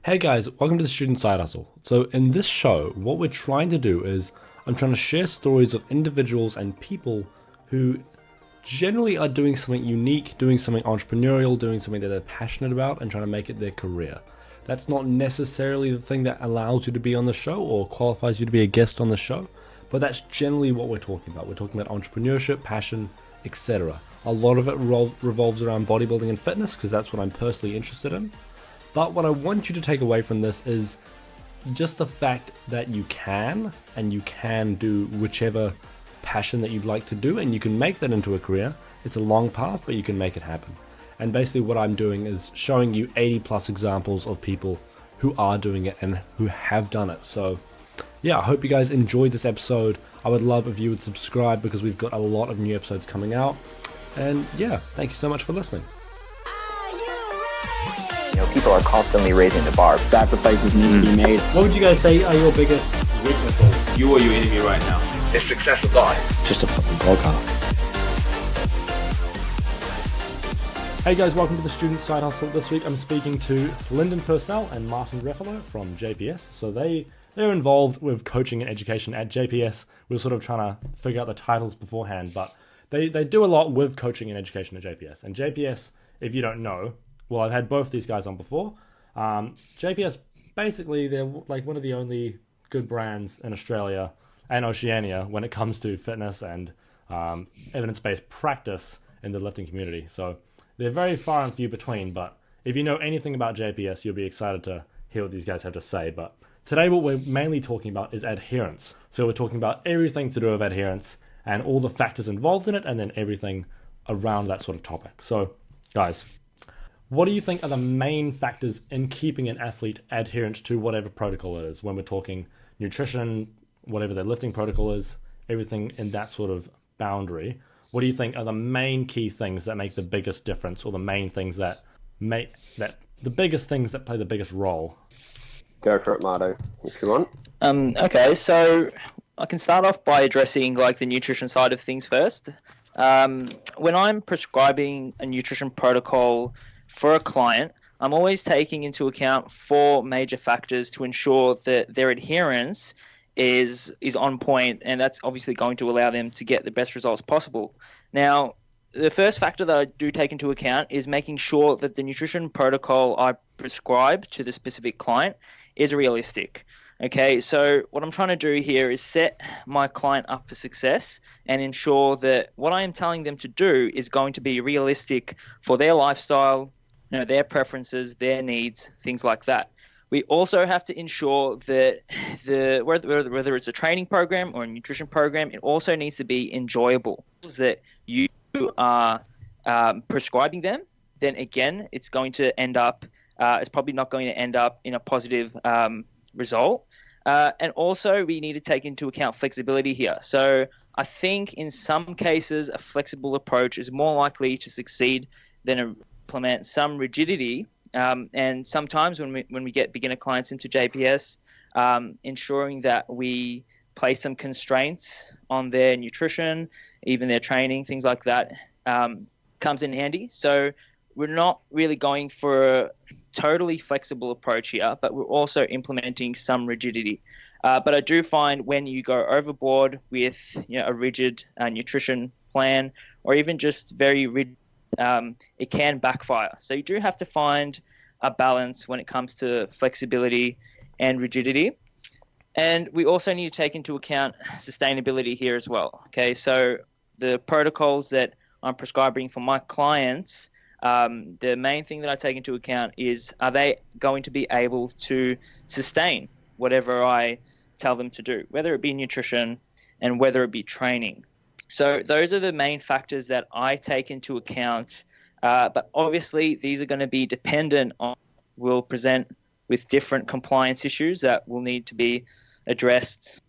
Hey guys, welcome to the Student Side Hustle. So in this show, what we're trying to do is I'm trying to share stories of individuals and people who generally are doing something unique, doing something entrepreneurial, doing something that they're passionate about and trying to make it their career. That's not necessarily the thing that allows you to be on the show or qualifies you to be a guest on the show, but that's generally what we're talking about. We're talking about entrepreneurship, passion, etc. A lot of it revolves around bodybuilding and fitness because that's what I'm personally interested in. But what I want you to take away from this is just the fact that you can do whichever passion that you'd like to do, and you can make that into a career. It's a long path, but you can make it happen. And basically what I'm doing is showing you 80 plus examples of people who are doing it and who have done it. So yeah, I hope you guys enjoyed this episode. I would love if you would subscribe because we've got a lot of new episodes coming out. And yeah, thank you so much for listening. People are constantly raising the bar. Sacrifices need to be made. What would you guys say are your biggest weaknesses? You or your enemy right now? The success of life. Just a fucking podcast. Hey guys, welcome to the Student Side Hustle. This week I'm speaking to Lyndon and Martin Refalo from JPS. So they're involved with coaching and education at JPS. We were sort of trying to figure out the titles beforehand, but they do a lot with coaching and education at JPS. And JPS, if you don't know, well, I've had both these guys on before. JPS, basically, they're like one of the only good brands in Australia and Oceania when it comes to fitness and evidence-based practice in the lifting community. So they're very far and few between, but if you know anything about JPS, you'll be excited to hear what these guys have to say. But today what we're mainly talking about is adherence. So we're talking about everything to do with adherence and all the factors involved in it, and then everything around that sort of topic. So, guys, what do you think are the main factors in keeping an athlete adherent to whatever protocol it is? When we're talking nutrition, whatever their lifting protocol is, everything in that sort of boundary, what do you think are the main key things that make the biggest difference, or the main things that the biggest things that play the biggest role? Go for it, Marto, if you want. Okay, so I can start off by addressing like the nutrition side of things first. When I'm prescribing a nutrition protocol for a client, I'm always taking into account 4 major factors to ensure that their adherence is on point, and that's obviously going to allow them to get the best results possible. Now, the first factor that I do take into account is making sure that the nutrition protocol I prescribe to the specific client is realistic. Okay, so what I'm trying to do here is set my client up for success and ensure that what I am telling them to do is going to be realistic for their lifestyle, their preferences, their needs, things like that. We also have to ensure that whether it's a training program or a nutrition program, it also needs to be enjoyable. That you are prescribing them, then again, it's going to end up, it's probably not going to end up in a positive result. And also, we need to take into account flexibility here. So I think in some cases, a flexible approach is more likely to succeed than implement some rigidity, and sometimes when we get beginner clients into JPS, ensuring that we place some constraints on their nutrition, even their training, things like that, comes in handy. So we're not really going for a totally flexible approach here, but we're also implementing some rigidity. But I do find when you go overboard with a rigid nutrition plan, or even just very rigid, it can backfire. So you do have to find a balance when it comes to flexibility and rigidity. And we also need to take into account sustainability here as well. Okay, so the protocols that I'm prescribing for my clients, the main thing that I take into account is, are they going to be able to sustain whatever I tell them to do, whether it be nutrition and whether it be training. So those are the main factors that I take into account. But obviously, these are going to be dependent on, will present with different compliance issues that will need to be addressed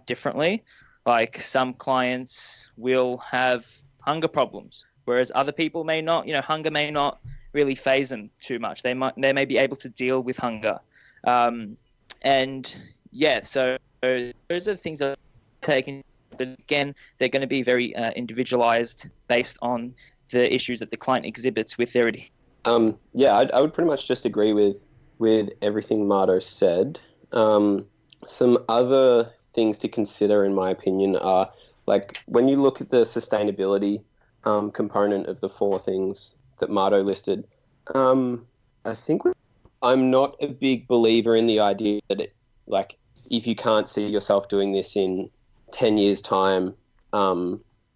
differently. Like some clients will have hunger problems, whereas other people may not. Hunger may not really faze them too much. They may be able to deal with hunger. So those are the things that I'm taking. But again, they're going to be very individualized based on the issues that the client exhibits with their I would pretty much just agree with with everything Marto said. Some other things to consider, in my opinion, are like when you look at the sustainability component of the four things that Marto listed. I think I'm not a big believer in the idea that like if you can't see yourself doing this in 10 years' time,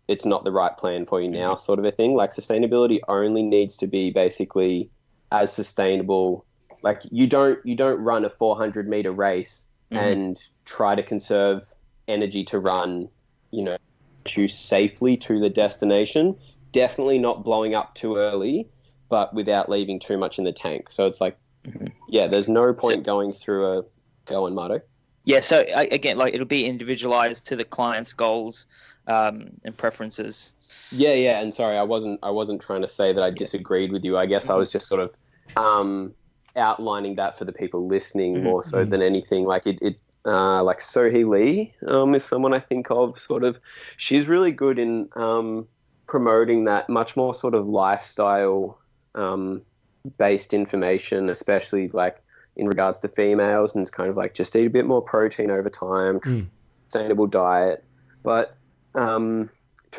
it's not the right plan for you now, sort of a thing. Like sustainability only needs to be basically as sustainable. Like you don't run a 400-meter race and try to conserve energy to run, you safely to the destination. Definitely not blowing up too early, but without leaving too much in the tank. So it's like, there's no point going through go on, Marto. Yeah, so again, like it'll be individualized to the client's goals and preferences. Yeah, and sorry, I wasn't trying to say that I disagreed with you. I guess I was just sort of outlining that for the people listening more so than anything. Like like Sohee Lee is someone I think of. Sort of, she's really good in promoting that much more sort of lifestyle based information, especially like in regards to females, and it's kind of like just eat a bit more protein over time, sustainable diet. But to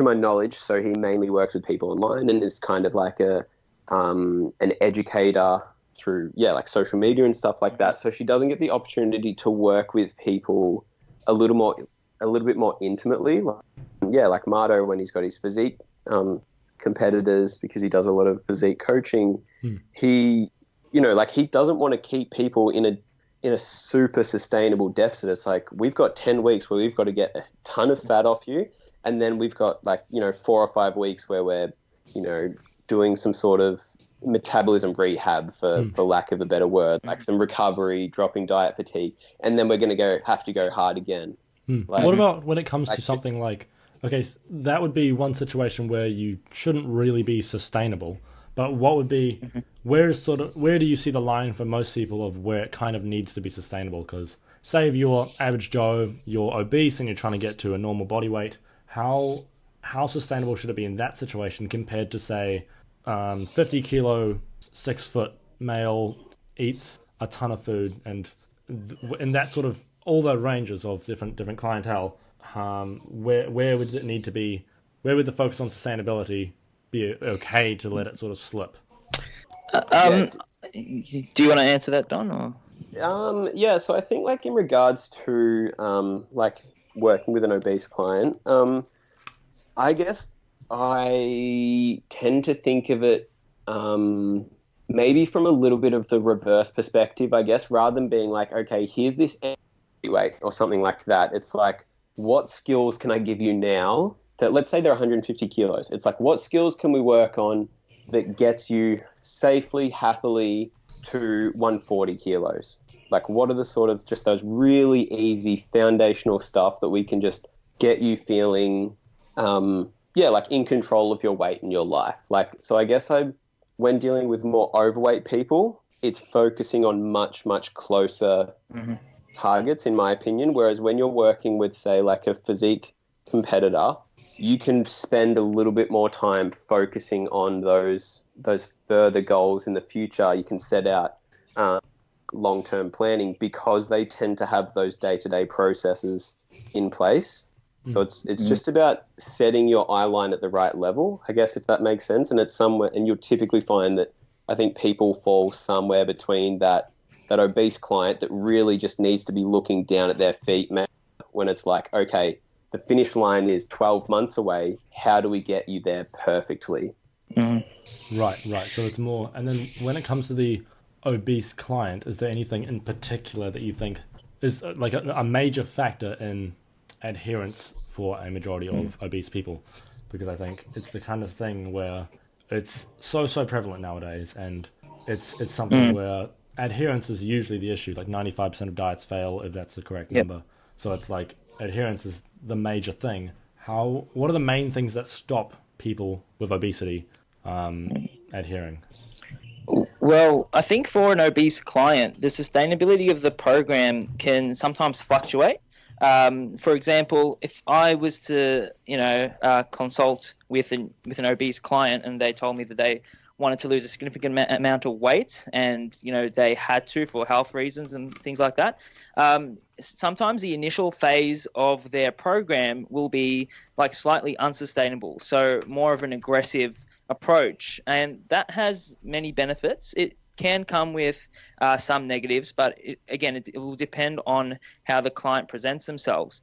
my knowledge, so he mainly works with people online and is kind of like an educator through like social media and stuff like that. So she doesn't get the opportunity to work with people a little bit more intimately. Like Marto, when he's got his physique competitors, because he does a lot of physique coaching, he doesn't want to keep people in a super sustainable deficit. It's like, we've got 10 weeks where we've got to get a ton of fat off you, and then we've got 4 or 5 weeks where we're doing some sort of metabolism rehab, for lack of a better word, like some recovery, dropping diet fatigue, and then we're going to have to go hard again. What about when it comes to something like, okay, that would be one situation where you shouldn't really be sustainable, but what would be, where do you see the line for most people of where it kind of needs to be sustainable? Because say if you're average Joe, you're obese and you're trying to get to a normal body weight, how sustainable should it be in that situation compared to, say, 50 kilo, 6 foot male eats a ton of food, and in that sort of all the ranges of different clientele, where would it need to be? Where would the focus on sustainability be okay to let it sort of slip? Do you want to answer that, Don? Or? So I think like in regards to like working with an obese client, I guess I tend to think of it maybe from a little bit of the reverse perspective, I guess, rather than being like, okay, here's this weight or something like that. It's like, what skills can I give you now that, let's say they're 150 kilos. It's like, what skills can we work on that gets you safely, happily to 140 kilos? Like, what are the sort of just those really easy foundational stuff that we can just get you feeling like in control of your weight in your life. Like, so I guess when dealing with more overweight people, it's focusing on much, much closer targets, in my opinion. Whereas when you're working with, say, like a physique competitor, you can spend a little bit more time focusing on those further goals in the future. You can set out long-term planning because they tend to have those day-to-day processes in place. So it's just about setting your eye line at the right level, I guess, if that makes sense. And it's somewhere, and you'll typically find that I think people fall somewhere between that obese client that really just needs to be looking down at their feet, when it's like, okay, the finish line is 12 months away. How do we get you there perfectly? Right. So it's more, and then when it comes to the obese client, is there anything in particular that you think is like a major factor in adherence for a majority of obese people? Because I think it's the kind of thing where it's so prevalent nowadays, and it's something where adherence is usually the issue. Like 95% of diets fail, if that's the correct number. So it's like adherence is the major thing. What are the main things that stop people with obesity adhering? Well, I think for an obese client, the sustainability of the program can sometimes fluctuate. For example, if I was to, consult with an obese client and they told me that they wanted to lose a significant amount of weight, and they had to for health reasons and things like that. Sometimes the initial phase of their program will be like slightly unsustainable, so more of an aggressive approach, and that has many benefits. It can come with some negatives, but it will depend on how the client presents themselves,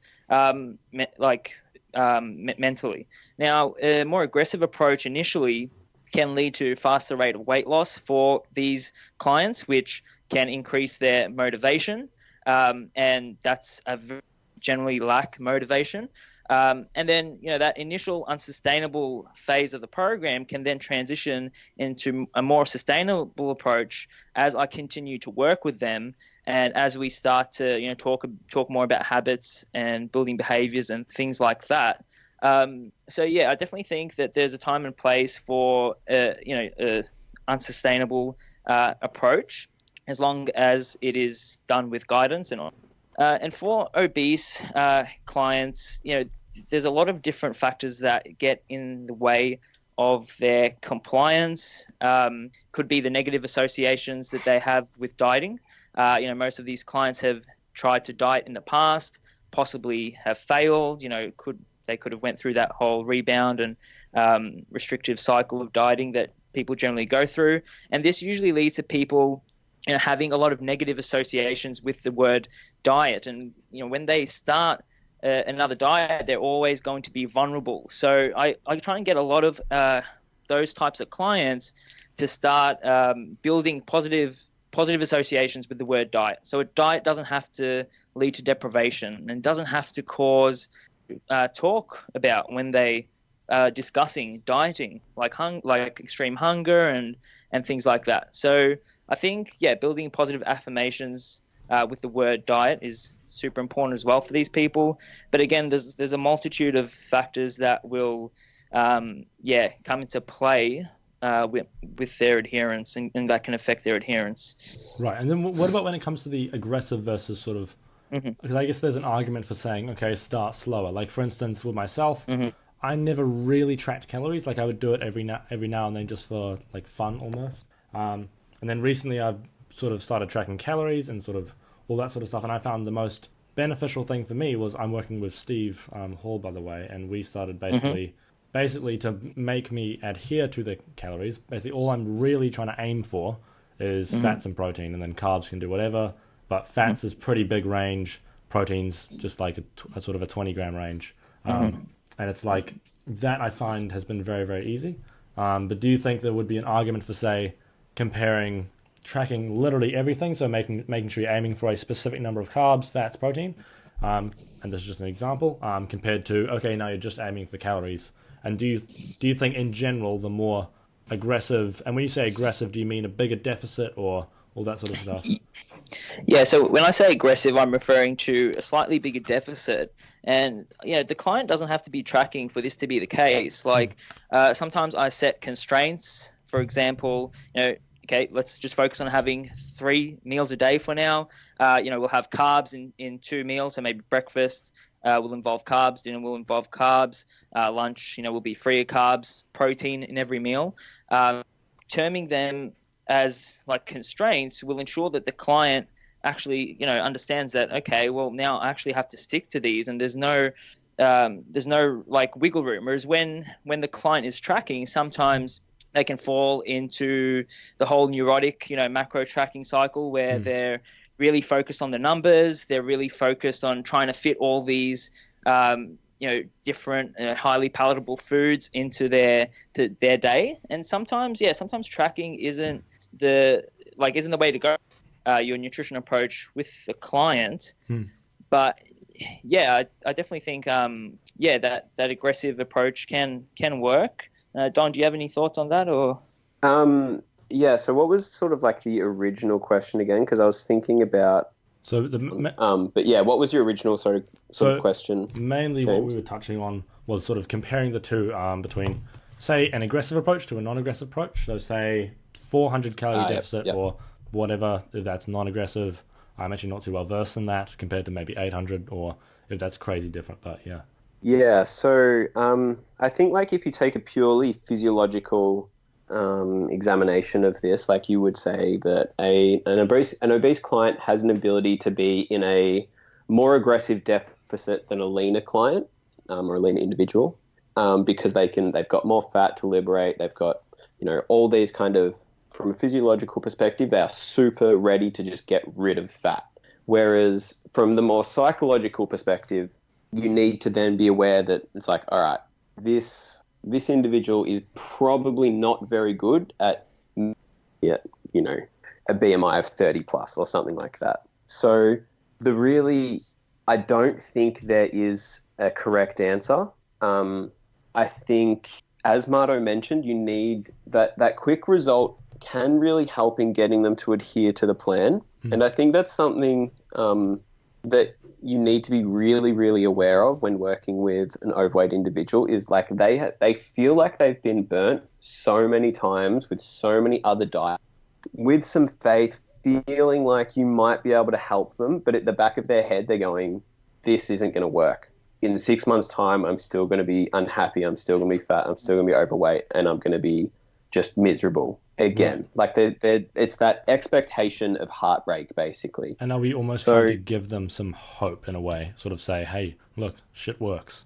mentally. Now, a more aggressive approach initially can lead to faster rate of weight loss for these clients, which can increase their motivation, and that's generally lack motivation. And then, that initial unsustainable phase of the program can then transition into a more sustainable approach as I continue to work with them, and as we start to, talk more about habits and building behaviors and things like that. So yeah, I definitely think that there's a time and place for, a unsustainable approach, as long as it is done with guidance and on. And for obese clients, there's a lot of different factors that get in the way of their compliance. Could be the negative associations that they have with dieting. Most of these clients have tried to diet in the past, possibly have failed. They could have went through that whole rebound and restrictive cycle of dieting that people generally go through. And this usually leads to people having a lot of negative associations with the word diet. And, when they start another diet, they're always going to be vulnerable. So I try and get a lot of those types of clients to start building positive associations with the word diet. So a diet doesn't have to lead to deprivation and doesn't have to cause talk about when they discussing dieting, like extreme hunger and things like that. So I think, building positive affirmations with the word diet is super important as well for these people. But again, there's a multitude of factors that will come into play with their adherence, and that can affect their adherence. Right. And then what about when it comes to the aggressive versus sort of, because I guess there's an argument for saying, okay, start slower. Like, for instance, with myself, I never really tracked calories. Like, I would do it every now and then just for like fun almost. And then recently I've sort of started tracking calories and sort of all that sort of stuff. And I found the most beneficial thing for me was I'm working with Steve Hall, by the way, and we started basically to make me adhere to the calories. Basically, all I'm really trying to aim for is fats and protein, and then carbs can do whatever. But fats is pretty big range, proteins just like a sort of a 20 gram range. And it's like that I find has been very, very easy. But do you think there would be an argument for, say, tracking literally everything, so making sure you're aiming for a specific number of carbs, fats, protein, and this is just an example, compared to, okay, now you're just aiming for calories? And do you think in general the more aggressive, and when you say aggressive, do you mean a bigger deficit or all that sort of stuff? Yeah, so when I say aggressive, I'm referring to a slightly bigger deficit. And, the client doesn't have to be tracking for this to be the case. Like, sometimes I set constraints. For example, okay, let's just focus on having 3 meals a day for now. We'll have carbs in 2 meals, so maybe breakfast will involve carbs, dinner will involve carbs, lunch, will be free of carbs, protein in every meal. Terming them as like constraints will ensure that the client actually, understands that, okay, well, now I actually have to stick to these, and there's no like wiggle room. Whereas when the client is tracking, sometimes they can fall into the whole neurotic, macro tracking cycle where they're really focused on the numbers. They're really focused on trying to fit all these, different highly palatable foods into their day. And sometimes tracking isn't the way to go. Your nutrition approach with the client. But I definitely think that aggressive approach can work. Don, do you have any thoughts on that, or? So what was sort of like the original question again? Because I was thinking about. So what was your original sort of question? Mainly, James? What we were touching on was sort of comparing the two between, say, an aggressive approach to a non-aggressive approach. So, say, 400 calorie deficit or whatever, if that's non-aggressive. I'm actually not too well versed in that compared to maybe 800, or if that's crazy different. But yeah. Yeah. So I think like if you take a purely physiological examination of this, like you would say that an obese client has an ability to be in a more aggressive deficit than a leaner client, or a leaner individual, because they've got more fat to liberate. They've got, all these kind of, from a physiological perspective, they are super ready to just get rid of fat. Whereas from the more psychological perspective, you need to then be aware that it's like, all right, this individual is probably not very good at, a BMI of 30 plus or something like that. So I don't think there is a correct answer. I think, as Marto mentioned, you need that quick result can really help in getting them to adhere to the plan. And I think that's something that you need to be really, really aware of when working with an overweight individual, is like they feel like they've been burnt so many times with so many other diets, with some faith, feeling like you might be able to help them, but at the back of their head, they're going, this isn't going to work. In 6 months' time, I'm still going to be unhappy. I'm still going to be fat. I'm still going to be overweight, and I'm going to be just miserable again. Like it's that expectation of heartbreak, basically. And are we almost trying to give them some hope in a way? Sort of say, hey, look, shit works.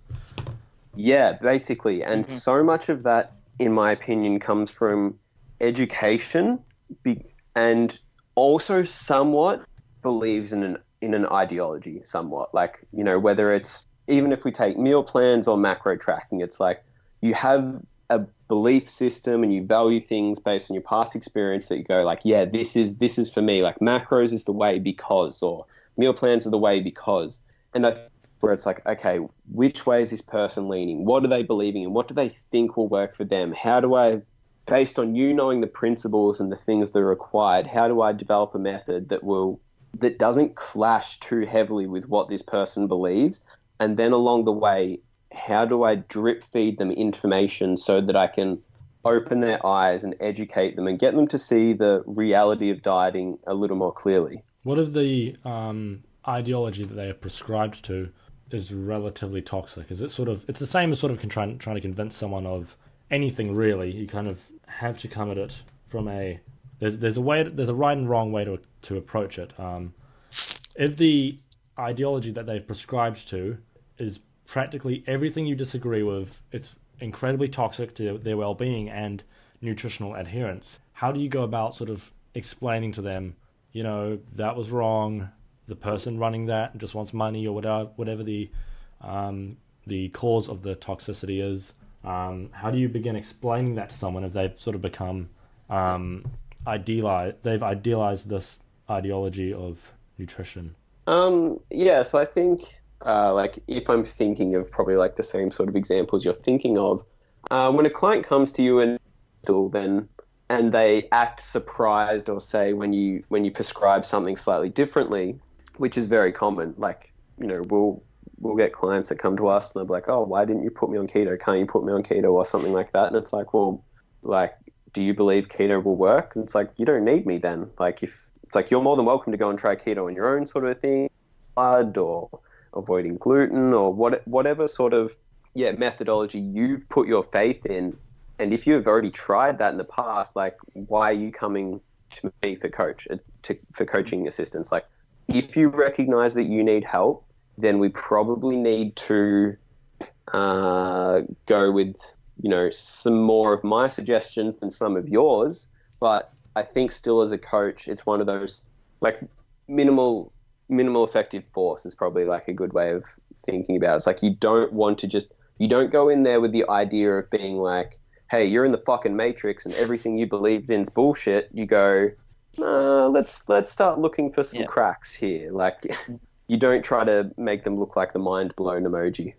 Yeah, basically. And so much of that, in my opinion, comes from education, and also somewhat believes in an ideology somewhat. Like, whether it's, even if we take meal plans or macro tracking, it's like you have a belief system and you value things based on your past experience that you go like, yeah, this is for me. Like macros is the way because, or meal plans are the way because. And where it's like, okay, which way is this person leaning? What are they believing in? What do they think will work for them? How do I, based on you knowing the principles and the things that are required, how do I develop a method that doesn't clash too heavily with what this person believes? And then along the way, how do I drip feed them information so that I can open their eyes and educate them and get them to see the reality of dieting a little more clearly? What if the ideology that they are prescribed to is relatively toxic? Is it it's the same as sort of trying to convince someone of anything really? You kind of have to come at it from there's a right and wrong way to approach it. If the ideology that they've prescribed to is practically everything you disagree with, it's incredibly toxic to their well-being and nutritional adherence, how do you go about sort of explaining to them, that was wrong, the person running that just wants money, or whatever the cause of the toxicity is? How do you begin explaining that to someone if they've sort of become they've idealized this ideology of nutrition? So I think if I'm thinking of probably like the same sort of examples you're thinking of, when a client comes to you and they act surprised, or say when you prescribe something slightly differently, which is very common, like, we'll get clients that come to us and they're like, oh, why didn't you put me on keto? Can't you put me on keto or something like that? And it's like, well, like, do you believe keto will work? And it's like, you don't need me then. Like, if it's like, you're more than welcome to go and try keto on your own sort of thing, blood or avoiding gluten or whatever sort of methodology you put your faith in. And if you've already tried that in the past, like, why are you coming to me for coaching assistance? Like, if you recognize that you need help, then we probably need to go with, some more of my suggestions than some of yours. But I think still as a coach, it's one of those, like, minimal effective force is probably like a good way of thinking about it. It's like, you don't go in there with the idea of being like, hey, you're in the fucking matrix and everything you believed in is bullshit. You go, let's start looking for some cracks here. Like, you don't try to make them look like the mind blown emoji.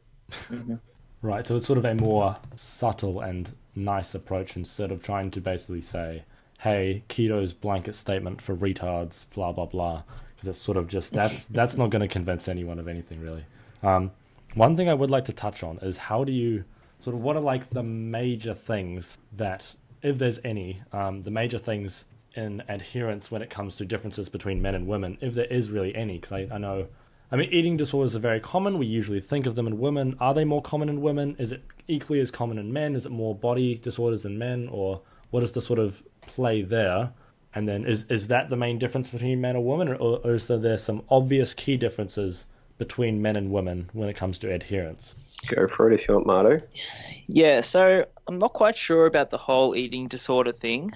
Right, so it's sort of a more subtle and nice approach, instead of trying to basically say, hey, keto's blanket statement for retards, blah, blah, blah. Because it's sort of just, that's not going to convince anyone of anything, really. One thing I would like to touch on is, how do you, what are like the major things that, if there's any, the major things in adherence when it comes to differences between men and women, if there is really any? Because I know, eating disorders are very common. We usually think of them in women. Are they more common in women? Is it equally as common in men? Is it more body disorders in men? Or what is the sort of play there? And then is that the main difference between men or women, or is there some obvious key differences between men and women when it comes to adherence? Go for it if you want, Marto. Yeah, so I'm not quite sure about the whole eating disorder thing.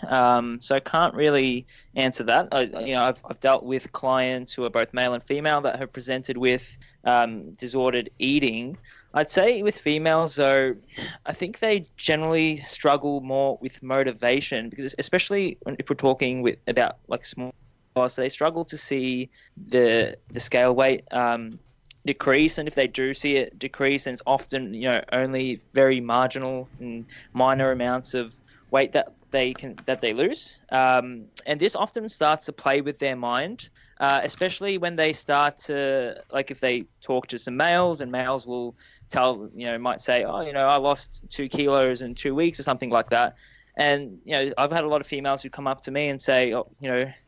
So I can't really answer that. I've dealt with clients who are both male and female that have presented with disordered eating. I'd say with females, though, I think they generally struggle more with motivation, because especially if we're talking about like small, so they struggle to see the scale weight decrease, and if they do see it decrease, and it's often only very marginal and minor amounts of weight that they lose, and this often starts to play with their mind, especially when they start to, like, if they talk to some males, and males will might say, oh, I lost 2 kilos in 2 weeks or something like that. And I've had a lot of females who come up to me and say, oh,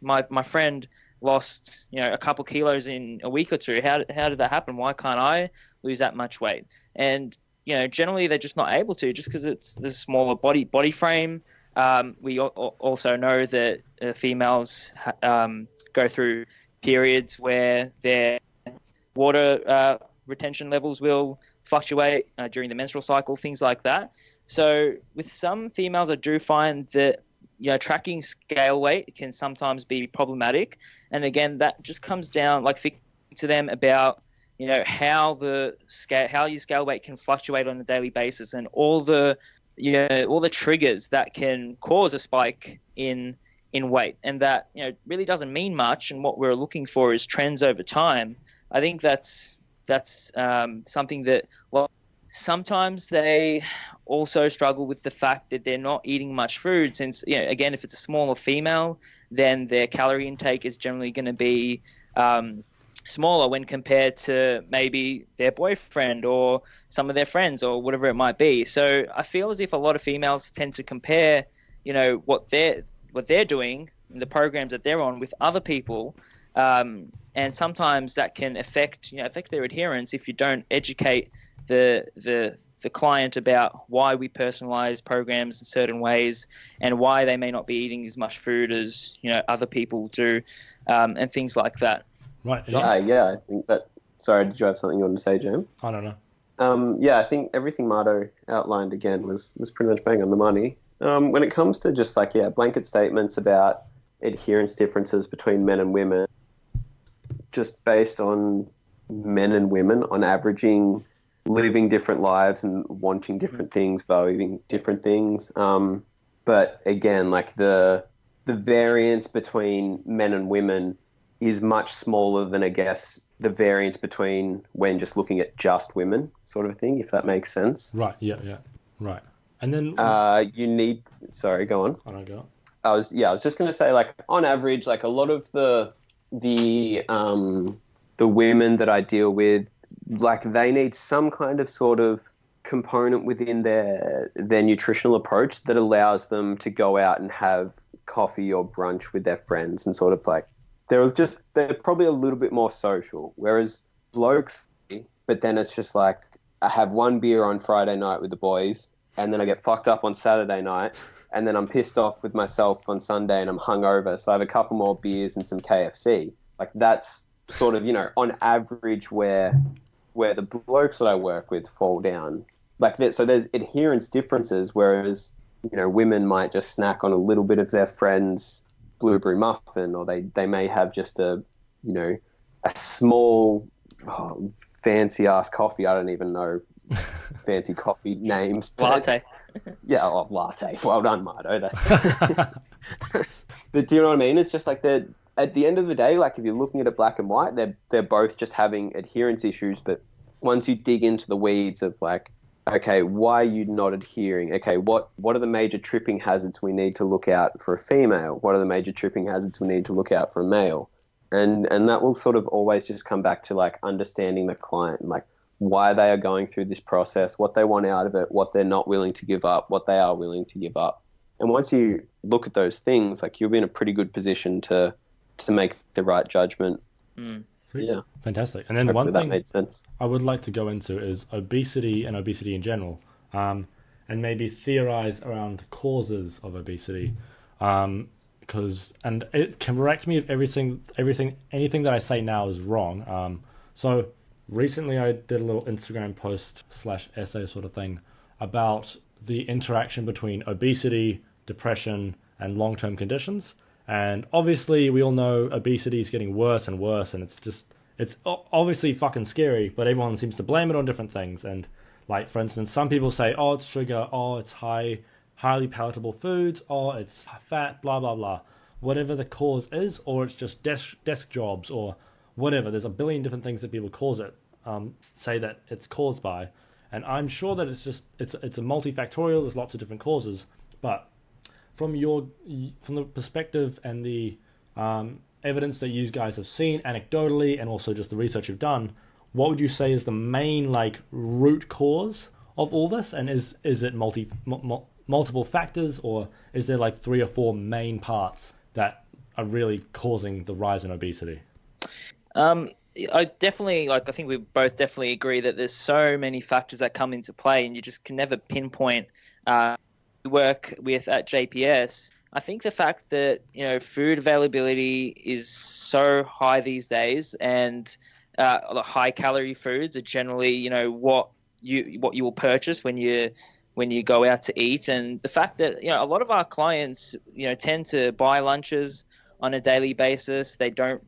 my friend lost a couple kilos in a week or two. How did that happen? Why can't I lose that much weight? And generally they're just not able to, just because it's the smaller body frame. We also know that females go through periods where their water retention levels will fluctuate during the menstrual cycle, things like that. So with some females, I do find that tracking scale weight can sometimes be problematic. And again, that just comes down, like, thinking to them about how your scale weight can fluctuate on a daily basis, and all the triggers that can cause a spike in weight, and that really doesn't mean much. And what we're looking for is trends over time. I think that's something that, well, sometimes they also struggle with the fact that they're not eating much food, since again, if it's a smaller female, then their calorie intake is generally going to be smaller when compared to maybe their boyfriend or some of their friends or whatever it might be. So I feel as if a lot of females tend to compare what they're doing in the programs that they're on with other people, and sometimes that can affect their adherence if you don't educate the client about why we personalize programs in certain ways, and why they may not be eating as much food as other people do, and things like that. Right. I think that. Sorry, did you have something you wanted to say, James? I don't know. I think everything Marto outlined again was pretty much bang on the money. When it comes to just blanket statements about adherence differences between men and women, just based on men and women on averaging, living different lives and wanting different things, valuing different things. But again, like the variance between men and women is much smaller than, I guess, the variance between when just looking at just women, sort of thing, if that makes sense. Right. Yeah. Right. And then sorry, go on. I don't go. I was just going to say, like, on average, like, a lot of the women that I deal with, like, they need some kind of sort of component within their nutritional approach that allows them to go out and have coffee or brunch with their friends, and sort of like they're probably a little bit more social, whereas blokes, but then it's just like, I have one beer on Friday night with the boys, and then I get fucked up on Saturday night, and then I'm pissed off with myself on Sunday and I'm hungover, so I have a couple more beers and some KFC. Like, that's sort of, on average where the blokes that I work with fall down. Like, so there's adherence differences, whereas, women might just snack on a little bit of their friend's blueberry muffin, or they may have just a small fancy ass coffee. I don't even know fancy coffee names. Latte. Yeah, latte. Well done, Marto. That's. But do you know what I mean? It's just like at the end of the day, like, if you're looking at it black and white, they're both just having adherence issues. But once you dig into the weeds of, like, okay, why are you not adhering? Okay, what are the major tripping hazards we need to look out for a female? What are the major tripping hazards we need to look out for a male? And that will sort of always just come back to, like, understanding the client, like, why they are going through this process, what they want out of it, what they're not willing to give up, what they are willing to give up. And once you look at those things, like, you'll be in a pretty good position to make the right judgment. Sweet. Yeah. Fantastic. And then Hopefully one thing that made sense. I would like to go into is obesity and obesity in general. and maybe theorize around causes of obesity. And it can correct me if anything that I say now is wrong. So recently I did a little Instagram post / essay sort of thing about the interaction between obesity, depression, and long-term conditions. And obviously we all know obesity is getting worse and worse, and it's obviously fucking scary, but everyone seems to blame it on different things. And like, for instance, some people say, oh, it's sugar, oh, it's highly palatable foods, oh, it's fat, blah, blah, blah. Whatever the cause is, or it's just desk jobs, or whatever. There's a billion different things that people cause it, say that it's caused by. And I'm sure that it's a multifactorial, there's lots of different causes. But from the perspective and the evidence that you guys have seen anecdotally, and also just the research you've done, what would you say is the main root cause of all this? And is it multiple factors, or is there 3 or 4 main parts that are really causing the rise in obesity? I definitely, I think we both definitely agree that there's so many factors that come into play, and you just can never pinpoint. We work with at JPS. I think the fact that food availability is so high these days, and the high calorie foods are generally what you will purchase when you go out to eat, and the fact that a lot of our clients tend to buy lunches on a daily basis. They don't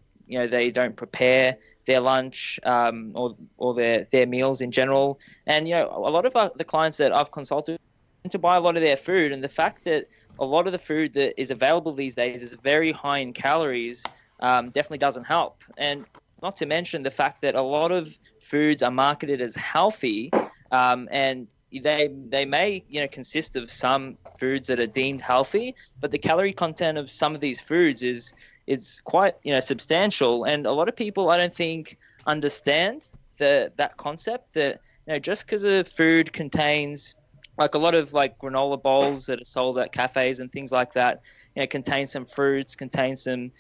prepare their lunch or their meals in general, and a lot of the clients that I've consulted tend to buy a lot of their food, and the fact that a lot of the food that is available these days is very high in calories definitely doesn't help. And not to mention the fact that a lot of foods are marketed as healthy, and they may consist of some foods that are deemed healthy, but the calorie content of some of these foods is quite substantial. And a lot of people, I don't think, understand that concept that just because a food contains a lot of granola bowls that are sold at cafes and things like that, contain some fruits, contain some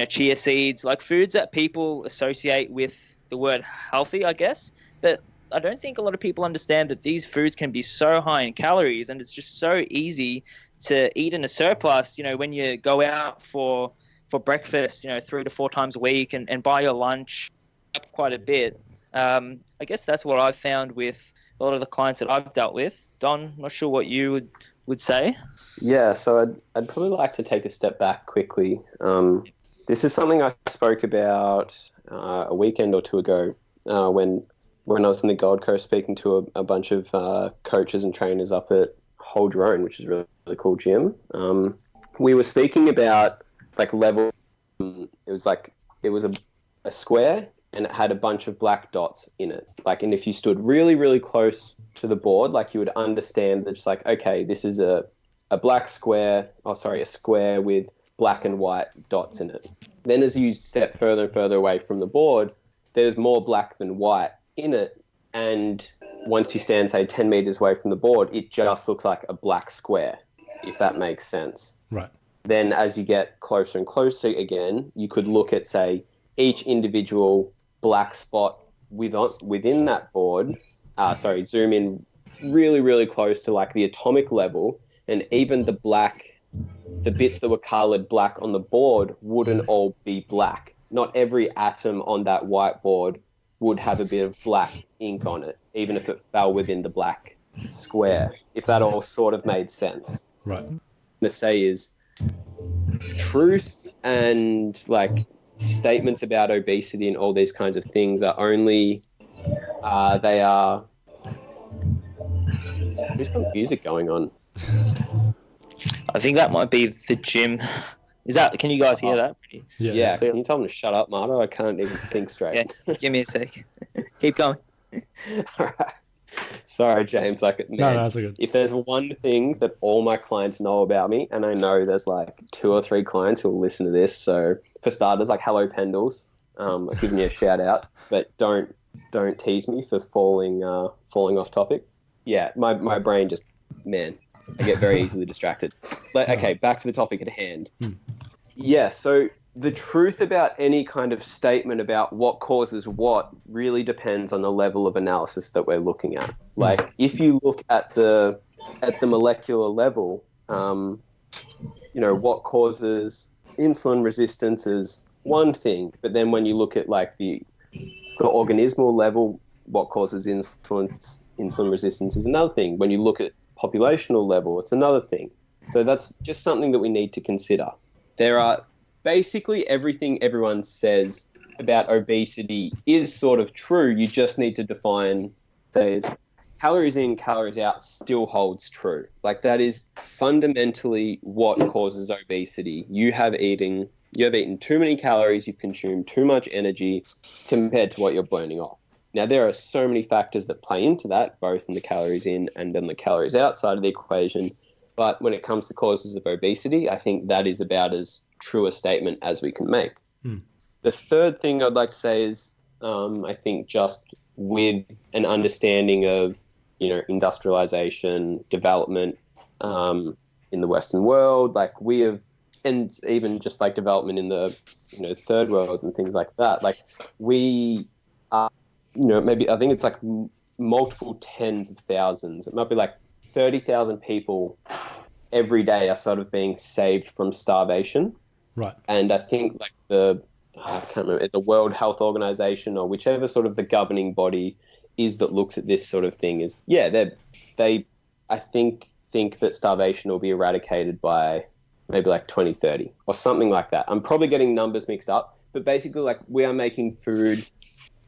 chia seeds, foods that people associate with the word healthy, I guess. But I don't think a lot of people understand that these foods can be so high in calories, and it's just so easy to eat in a surplus, when you go out for breakfast, 3 to 4 times a week, and buy your lunch up quite a bit. I guess that's what I've found with a lot of the clients that I've dealt with. Don, not sure what you would say. Yeah, so I'd probably like to take a step back quickly. This is something I spoke about a weekend or 2 ago when I was in the Gold Coast speaking to a bunch of coaches and trainers up at Hold Your Own, which is a really, really cool gym. We were speaking about level. It was a square, and it had a bunch of black dots in it. And if you stood really, really close to the board, you would understand that okay, this is a black square, a square with black and white dots in it. Then as you step further and further away from the board, there's more black than white in it. And once you stand, say, 10 meters away from the board, it just looks like a black square, if that makes sense. Right. Then as you get closer and closer again, you could look at, say, each individual black spot within that board, zoom in really, really close to the atomic level, and even the bits that were colored black on the board wouldn't all be black. Not every atom on that whiteboard would have a bit of black ink on it, even if it fell within the black square, if that all sort of made sense. Right. What I'm going to say is truth and statements about obesity and all these kinds of things are only, they are, who's got music going on? I think that might be the gym. Can you guys hear that? Yeah. Can you tell them to shut up, Marta? I can't even think straight. Yeah, give me a sec. Keep going. All right. Sorry, James. No, that's okay. If there's one thing that all my clients know about me, and I know there's 2 or 3 clients who will listen to this. So for starters, hello Pendles, I'm giving you a shout out, but don't tease me for falling off topic. Yeah, my brain just, man, I get very easily distracted. Okay, back to the topic at hand. Yeah, so the truth about any kind of statement about what causes what really depends on the level of analysis that we're looking at. If you look at the at the molecular level, what causes insulin resistance is one thing, but then when you look at like the organismal level, what causes insulin resistance is another thing. When you look at populational level, it's another thing. So that's just something that we need to consider. There are basically everything everyone says about obesity is sort of true. You just need to define those. Calories in, calories out still holds true. Like that is fundamentally what causes obesity. You have eaten too many calories, you've consumed too much energy compared to what you're burning off. Now, there are so many factors that play into that, both in the calories in and in the calories outside of the equation. But when it comes to causes of obesity, I think that is about as true a statement as we can make. The third thing I'd like to say is, I think just with an understanding of, industrialization, development in the Western world, like we have, and even just like development in the, third world and things like that, like we are, maybe I think it's like multiple tens of thousands. It might be like 30,000 people every day are sort of being saved from starvation. Right. And I think like I can't remember, the World Health Organization or whichever sort of the governing body is that looks at this sort of thing is, they I think that starvation will be eradicated by maybe like 2030 or something like that. I'm probably getting numbers mixed up, but basically like we are making food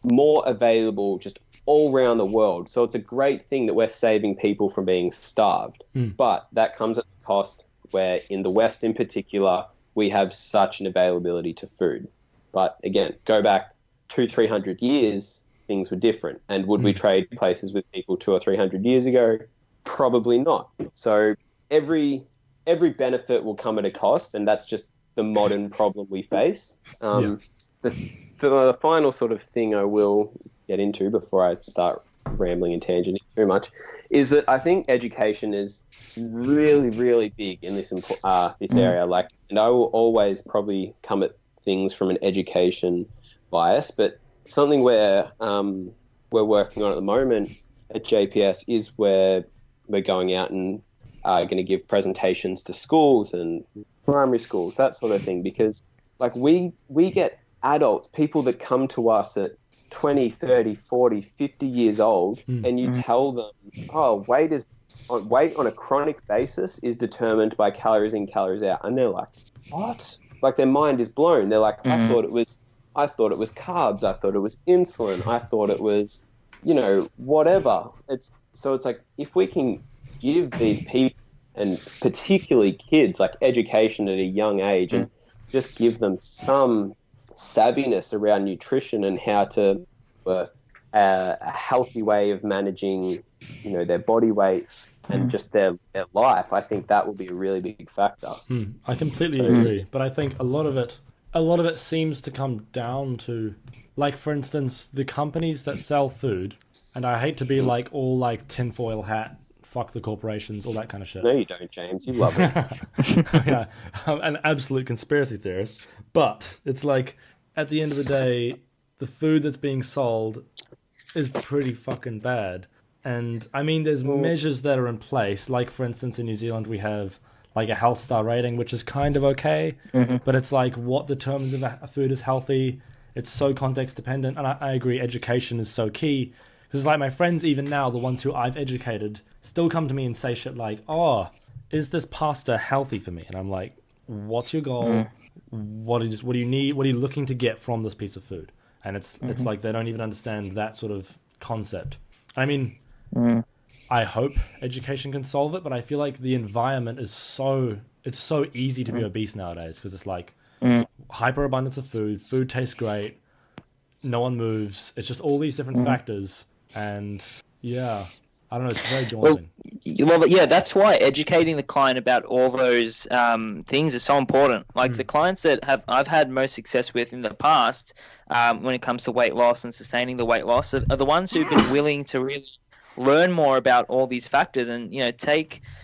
more available just all around the world. So it's a great thing that we're saving people from being starved. But that comes at the cost where in the West in particular, we have such an availability to food. But again, go back 200-300 years, things were different. And would we trade places with people 200 or 300 years ago? Probably not. So every benefit will come at a cost, and that's just the modern problem we face. The final sort of thing I will get into before I start rambling and tangenting too much is that I think education is really, really big in this area. Like, and I will always probably come at things from an education bias, but something where we're working on at the moment at JPS is where we're going out and going to give presentations to schools and primary schools, that sort of thing, because like we get adults, people that come to us at 20, 30, 40, 50 years old, and you tell them, weight on a chronic basis is determined by calories in, calories out. And they're like, what? Like their mind is blown. They're like, I thought it was carbs. I thought it was insulin. I thought it was, whatever. It's like, if we can give these people, and particularly kids, like education at a young age, and just give them some savviness around nutrition and how to a healthy way of managing, their body weight and just their life, I think that will be a really big factor. I completely agree, but I think a lot of it seems to come down to, like, for instance, the companies that sell food, and I hate to be like all like tinfoil hat, fuck the corporations, all that kind of shit. No, you don't, James. You love it. Yeah, I'm an absolute conspiracy theorist. But it's like, at the end of the day, the food that's being sold is pretty fucking bad. And, I mean, there's measures that are in place. Like, for instance, in New Zealand, we have, like, a health star rating, which is kind of okay. But it's like, what determines if a food is healthy? It's so context dependent. And I agree, education is so key. Because, like, my friends, even now, the ones who I've educated, still come to me and say shit like, is this pasta healthy for me? And I'm like, what's your goal? What do you need? What are you looking to get from this piece of food? And it's like they don't even understand that sort of concept. I mean, I hope education can solve it, but I feel like the environment is so easy to be obese nowadays, because it's like hyperabundance of food tastes great, no one moves. It's just all these different factors. And yeah, I don't know, it's very daunting. Well, yeah, that's why educating the client about all those things is so important. Like the clients that I've had most success with in the past, when it comes to weight loss and sustaining the weight loss, are the ones who've been willing to really learn more about all these factors and,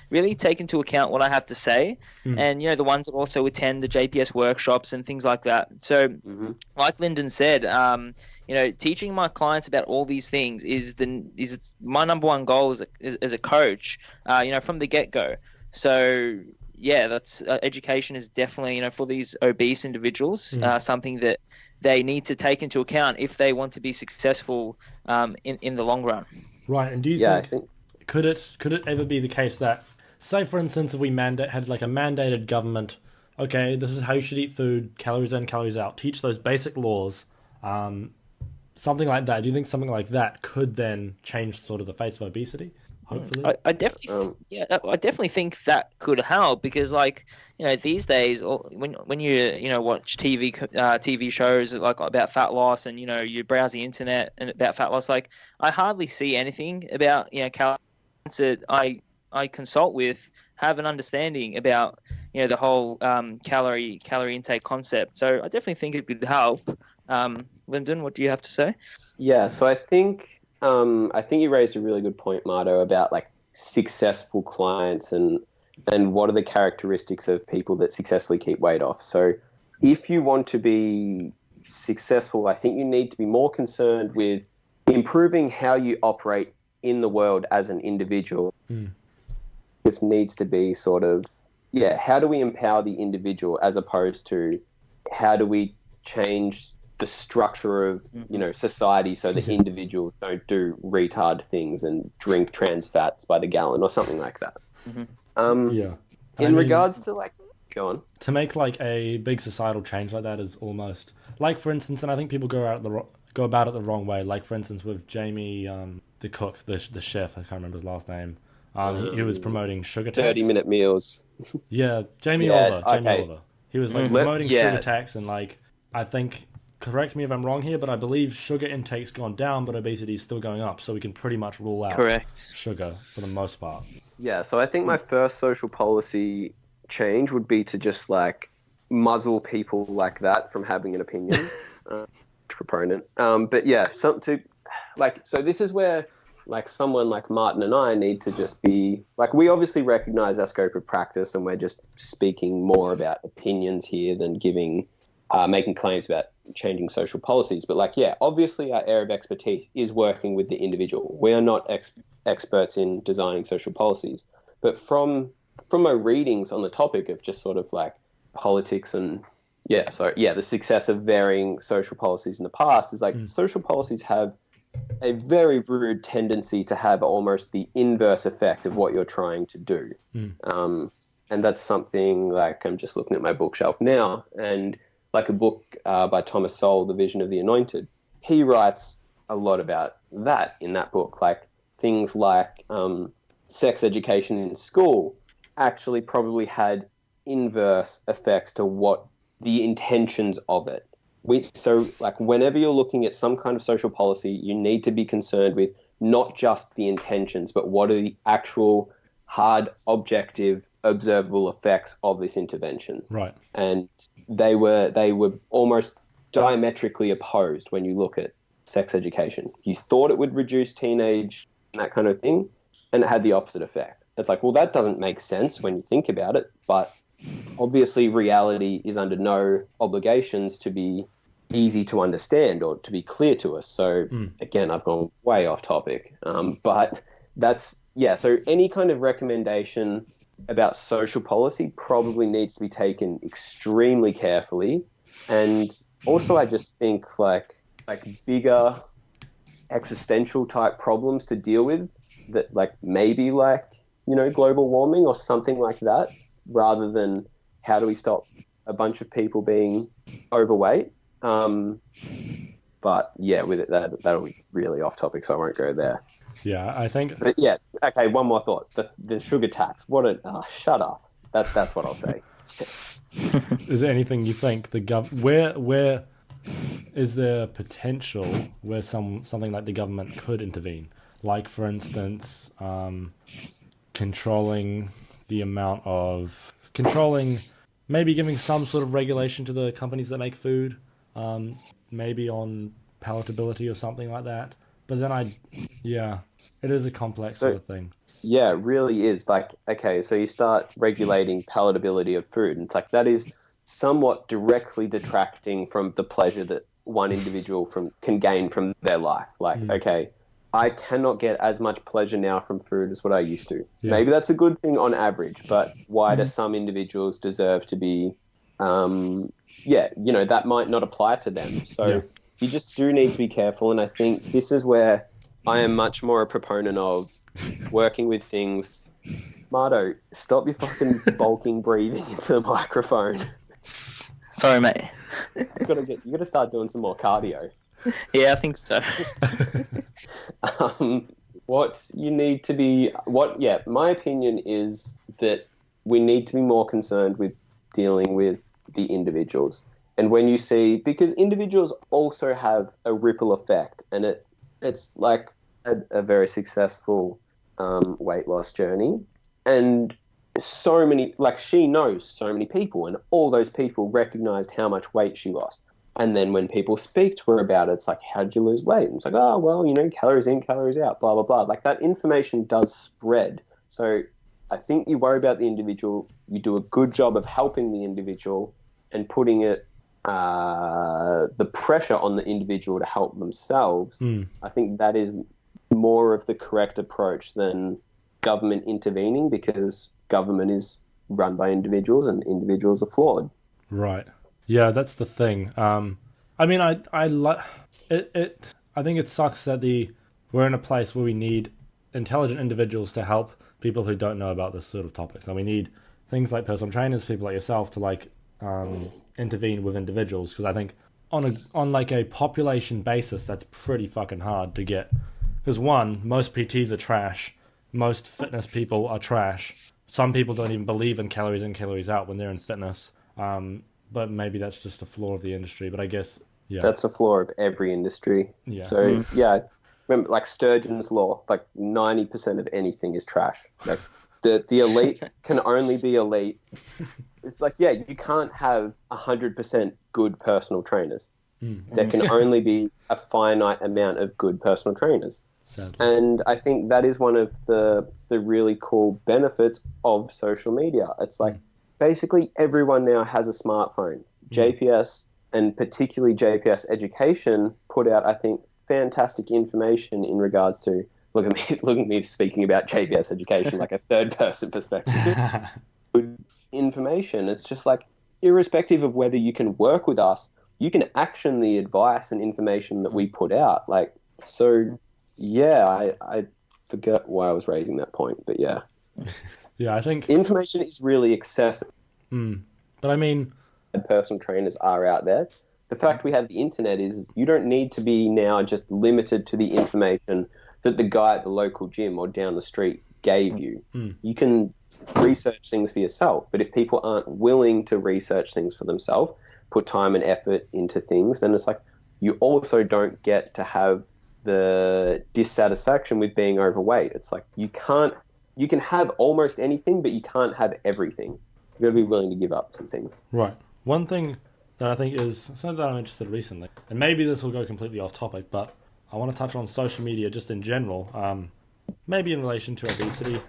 really take into account what I have to say. And, the ones that also attend the JPS workshops and things like that. So like Lyndon said, teaching my clients about all these things is my number one goal as a coach, from the get-go. So yeah, that's education is definitely, for these obese individuals, something that they need to take into account if they want to be successful in the long run. Right, and do you think could it ever be the case that, say for instance, if we had like a mandated government, okay, this is how you should eat food, calories in, calories out, teach those basic laws, something like that. Do you think something like that could then change sort of the face of obesity? Hopefully, I definitely think that could help because, these days, when you watch TV shows like about fat loss, and you browse the internet and about fat loss, I hardly see anything about calories that I consult with have an understanding about the whole calorie intake concept. So I definitely think it could help. Lyndon, what do you have to say? Yeah, so I think you raised a really good point, Marto, about successful clients and what are the characteristics of people that successfully keep weight off. So if you want to be successful, I think you need to be more concerned with improving how you operate in the world as an individual. This needs to be sort of, how do we empower the individual as opposed to how do we change the structure of society so that individuals don't do retard things and drink trans fats by the gallon or something like that. In regards to go on, to make a big societal change like that is almost for instance, and I think people go about it the wrong way. For instance, with Jamie, the cook, the chef, I can't remember his last name. He was promoting sugar tax. 30-minute meals. Yeah, Jamie Oliver. He was promoting sugar tax and I think. Correct me if I'm wrong here, but I believe sugar intake's gone down, but obesity is still going up. So we can pretty much rule out sugar for the most part. Yeah, so I think my first social policy change would be to just muzzle people like that from having an opinion. Proponent. But yeah, so this is where someone like Martin and I need to just be we obviously recognize our scope of practice and we're just speaking more about opinions here than making claims about changing social policies. But obviously our area of expertise is working with the individual. We are not experts in designing social policies. But from my readings on the topic of just sort of politics and the success of varying social policies in the past is social policies have a very rude tendency to have almost the inverse effect of what you're trying to do. And that's something I'm just looking at my bookshelf now, and a book by Thomas Sowell, The Vision of the Anointed. He writes a lot about that in that book, things sex education in school actually probably had inverse effects to what the intentions of it. So whenever you're looking at some kind of social policy, you need to be concerned with not just the intentions, but what are the actual hard, objective, observable effects of this intervention. Right. And they were almost diametrically opposed when you look at sex education. You thought it would reduce teenage, that kind of thing, and it had the opposite effect. It's that doesn't make sense when you think about it, but obviously reality is under no obligations to be easy to understand or to be clear to us. So again, I've gone way off topic, but that's, so any kind of recommendation about social policy probably needs to be taken extremely carefully. And also I just think bigger existential type problems to deal with that maybe global warming or something like that, rather than how do we stop a bunch of people being overweight. But yeah, with it, that'll be really off topic, so I won't go there. Yeah, I think. But yeah, okay. One more thought: the sugar tax. Shut up. That's what I'll say. Is there anything you think where is there potential where something like the government could intervene? For instance, controlling, maybe giving some sort of regulation to the companies that make food, maybe on palatability or something like that. but then yeah, it is a complex sort of thing. Yeah, it really is. Like, okay, so you start regulating palatability of food, and it's like that is somewhat directly detracting from the pleasure that one individual can gain from their life. Like, okay, I cannot get as much pleasure now from food as what I used to. Yeah. Maybe that's a good thing on average, but why do some individuals deserve to be, that might not apply to them. So you just do need to be careful. And I think this is where I am much more a proponent of working with things. Marto, stop your fucking bulking breathing into the microphone. Sorry, mate. You gotta start doing some more cardio. Yeah, I think so. My opinion is that we need to be more concerned with dealing with the individuals. And when you see, because individuals also have a ripple effect, and it's like a very successful weight loss journey. And so many, like she knows so many people, and all those people recognized how much weight she lost. And then when people speak to her about it, it's like, how did you lose weight? And it's like, oh, well, calories in, calories out, blah, blah, blah. Like that information does spread. So I think you worry about the individual, you do a good job of helping the individual and putting the pressure on the individual to help themselves. I think that is more of the correct approach than government intervening, because government is run by individuals and individuals are flawed. Right. Yeah, that's the thing. I mean, I think it sucks that we're in a place where we need intelligent individuals to help people who don't know about this sort of topics. And we need things like personal trainers, people like yourself, to intervene with individuals, because I think on like a population basis, that's pretty fucking hard to get. Because one, most PTs are trash. Most fitness people are trash. Some people don't even believe in calories in, calories out when they're in fitness. But maybe that's just a flaw of the industry. But I guess, yeah. That's a flaw of every industry. Yeah. So, remember, like Sturgeon's law, like 90% of anything is trash. Like the elite can only be elite. It's like, you can't have 100% good personal trainers. There can only be a finite amount of good personal trainers. Sadly. And I think that is one of the really cool benefits of social media. It's like, basically everyone now has a smartphone. JPS, and particularly JPS Education, put out, I think, fantastic information in regards to, look at me speaking about JPS Education like a third-person perspective. Good information. It's just like, irrespective of whether you can work with us, you can action the advice and information that we put out. Like, so, I forget why I was raising that point, but yeah. Yeah, I think information is really accessible. But I mean, personal trainers are out there. The fact we have the internet is you don't need to be now just limited to the information that the guy at the local gym or down the street gave you. You can research things for yourself. But if people aren't willing to research things for themselves, put time and effort into things, then it's like you also don't get to have the dissatisfaction with being overweight. It's like you can have almost anything, but you can't have everything. You've got to be willing to give up some things. Right. One thing that I think is something that I'm interested in recently, and maybe this will go completely off topic, but I want to touch on social media just in general, maybe in relation to obesity.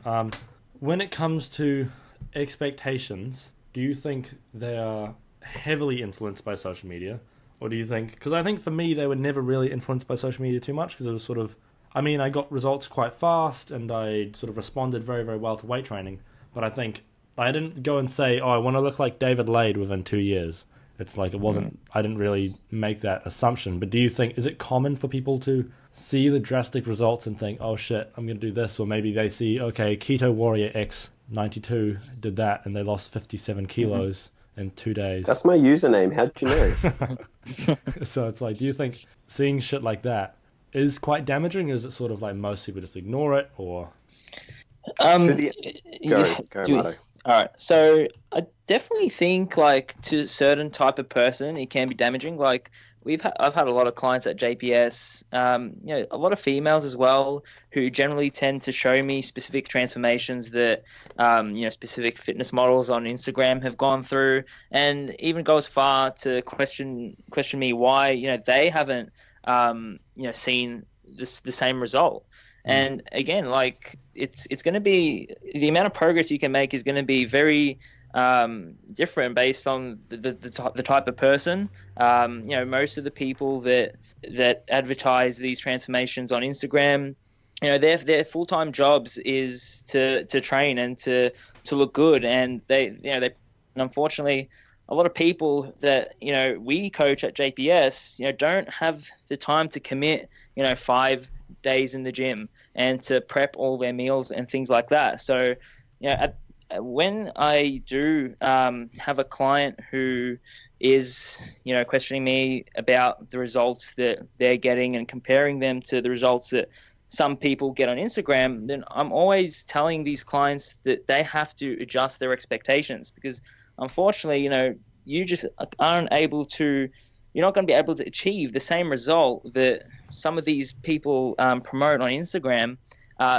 When it comes to expectations, do you think they are heavily influenced by social media? Or do you think... Because I think for me, they were never really influenced by social media too much, because it was sort of... I mean, I got results quite fast, and I sort of responded very, very well to weight training. But I think I didn't go and say, I want to look like David Lade within 2 years. It's like it wasn't... I didn't really make that assumption. But do you think... Is it common for people to see the drastic results and think, oh shit, I'm going to do this? Or maybe they see, okay, Keto Warrior X92 did that, and they lost 57 kilos in 2 days. That's my username. How'd you know? So it's like, do you think seeing shit like that is quite damaging? Is it sort of like most people just ignore it, or? Go, Marto. All right. So I definitely think, like, to a certain type of person, it can be damaging. Like, I've had a lot of clients at JPS, a lot of females as well, who generally tend to show me specific transformations that, specific fitness models on Instagram have gone through, and even go as far to question me why, they haven't, seen the same result. And again, like it's going to be, the amount of progress you can make is going to be very different based on the type of person. Most of the people that advertise these transformations on Instagram, their full-time jobs is to train and to look good, and they unfortunately, a lot of people that we coach at JPS don't have the time to commit 5 days in the gym and to prep all their meals and things like that. So when I do have a client who is questioning me about the results that they're getting and comparing them to the results that some people get on Instagram, then I'm always telling these clients that they have to adjust their expectations, because unfortunately, you just aren't able to, you're not going to be able to achieve the same result that some of these people promote on Instagram,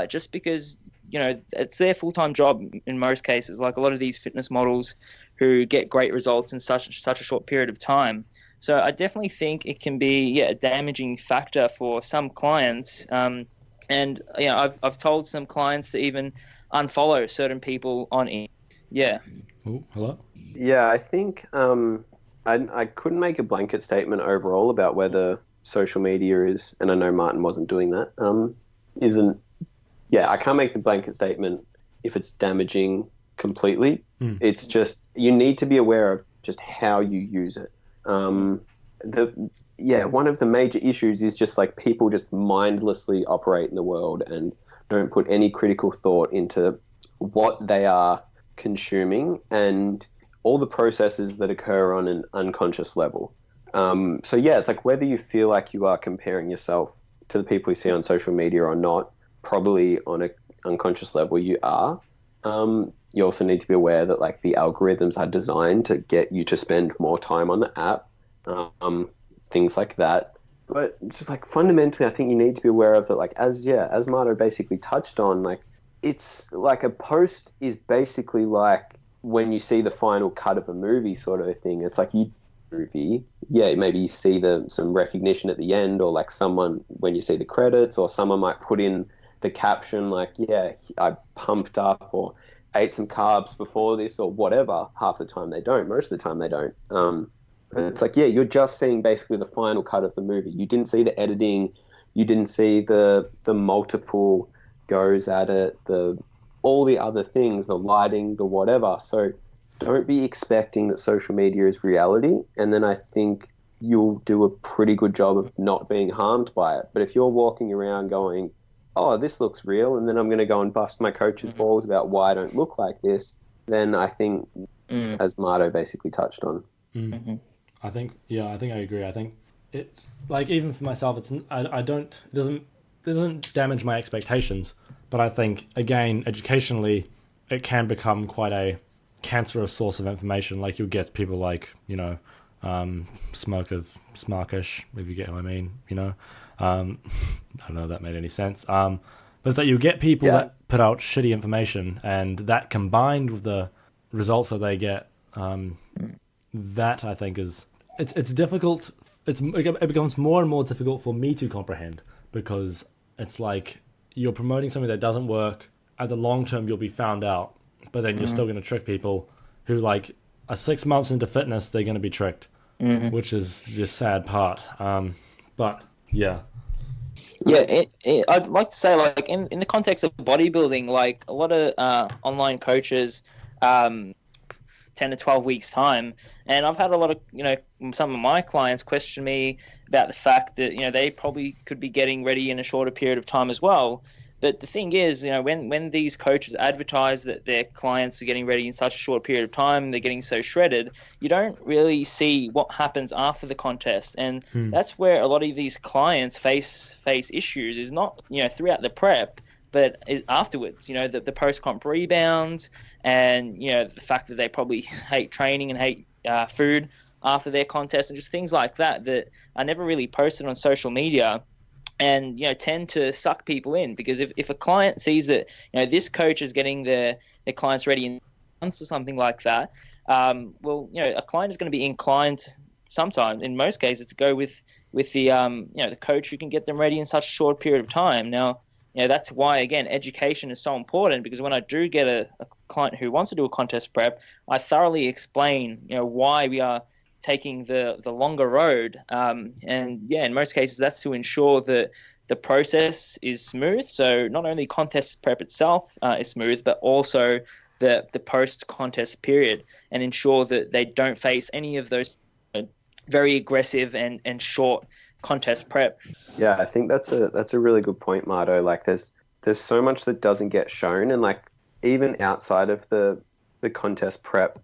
just because, it's their full-time job in most cases, like a lot of these fitness models who get great results in such a short period of time. So I definitely think it can be a damaging factor for some clients. And I've told some clients to even unfollow certain people on it. Yeah. Oh, hello. Yeah, I think I couldn't make a blanket statement overall about whether social media is, and I know Martin wasn't doing that, isn't. Yeah, I can't make the blanket statement if it's damaging completely. It's just, you need to be aware of just how you use it. One of the major issues is just like people just mindlessly operate in the world and don't put any critical thought into what they are consuming and all the processes that occur on an unconscious level. It's like whether you feel like you are comparing yourself to the people you see on social media or not, probably on an unconscious level you are. You also need to be aware that like the algorithms are designed to get you to spend more time on the app, things like that. But just like fundamentally, I think you need to be aware of that. Like as Marto basically touched on, like it's like a post is basically like when you see the final cut of a movie sort of a thing. It's like movie, maybe you see some recognition at the end, or like someone, when you see the credits, or someone might put in the caption like, I pumped up or ate some carbs before this or whatever. Half the time they don't. Most of the time they don't. It's like, you're just seeing basically the final cut of the movie. You didn't see the editing. You didn't see the multiple goes at it, all the other things, the lighting, the whatever. So don't be expecting that social media is reality. And then I think you'll do a pretty good job of not being harmed by it. But if you're walking around going, oh, this looks real, and then I'm going to go and bust my coach's balls about why I don't look like this, then I think, as Marto basically touched on. I think I agree. I think it, like, even for myself, it doesn't damage my expectations, but I think, again, educationally, it can become quite a cancerous source of information. Like, you'll get people like, smarkish, if you get what I mean, I don't know if that made any sense. But it's like you get people that put out shitty information, and that combined with the results that they get, that I think it's difficult. It becomes more and more difficult for me to comprehend, because it's like you're promoting something that doesn't work. At the long term, you'll be found out, but then you're still going to trick people who, like, are 6 months into fitness, they're going to be tricked, which is the sad part. But yeah. Yeah, I'd like to say, like, in the context of bodybuilding, like, a lot of online coaches, 10 to 12 weeks time, and I've had a lot of, some of my clients question me about the fact that, they probably could be getting ready in a shorter period of time as well. But the thing is, when these coaches advertise that their clients are getting ready in such a short period of time, they're getting so shredded, you don't really see what happens after the contest. And that's where a lot of these clients face issues, is not, throughout the prep, but is afterwards, the post-comp rebounds, and, the fact that they probably hate training and hate food after their contest, and just things like that are never really posted on social media. And, tend to suck people in, because if a client sees that, this coach is getting their clients ready in months or something like that, a client is going to be inclined sometimes, in most cases, to go with, with the the coach who can get them ready in such a short period of time. Now, that's why, again, education is so important, because when I do get a client who wants to do a contest prep, I thoroughly explain, why we are taking the longer road. In most cases, that's to ensure that the process is smooth. So not only contest prep itself is smooth, but also the post-contest period, and ensure that they don't face any of those very aggressive and short contest prep. Yeah, I think that's a really good point, Marto. Like there's so much that doesn't get shown, and like even outside of the contest prep